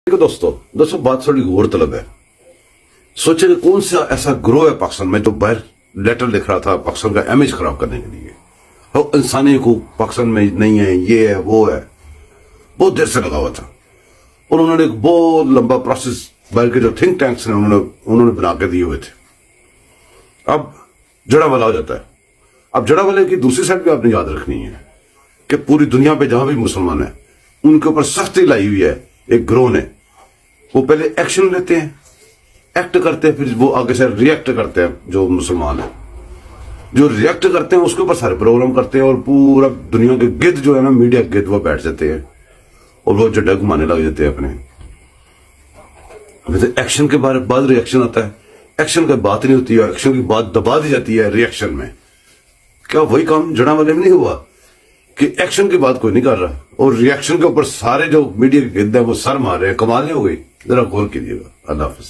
देखो दोस्तों बात थोड़ी गौर तलब है। सोचे कि कौन सा ऐसा ग्रोह है पाकिस्तान में जो बाहर लेटर लिख रहा था पाकिस्तान का इमेज खराब करने के लिए, और इंसानी हुकूक पाकिस्तान में नहीं है, ये है वो है, बहुत देर से लगा हुआ था। और उन्होंने एक बहुत लंबा प्रोसेस बाहर के जो थिंक टैंक्स ने उन्होंने बना के दिए हुए थे। अब जड़ा वाला हो जाता है। अब जड़ा वाले की दूसरी साइड भी आपने याद रखनी है कि पूरी दुनिया पे जहां भी मुसलमान है उनके ऊपर सख्ती लाई हुई है एक ग्रोह ने। वो पहले एक्शन लेते हैं, एक्ट करते हैं, फिर वो आगे से रिएक्ट करते हैं। जो मुसलमान है जो रिएक्ट करते हैं उसके ऊपर सारे प्रोग्राम करते हैं, और पूरा दुनिया के गिद्ध जो है ना, मीडिया गिद्ध, वो बैठ जाते हैं और वो जड्डा घुमाने लग जाते हैं अपने। एक्शन के बाद रिएक्शन आता है, एक्शन की बात नहीं होती है, एक्शन की बात दबा दी जाती है रिएक्शन में। क्या वही काम जड़ा वाले में नहीं हुआ कि एक्शन की बात कोई नहीं कर रहा और रिएक्शन के ऊपर सारे जो मीडिया के गिद्ध है वो सर मार रहे हैं? कमाल नहीं हो गई? जरा गौर कीजिएगा। अल्लाह हाफिज।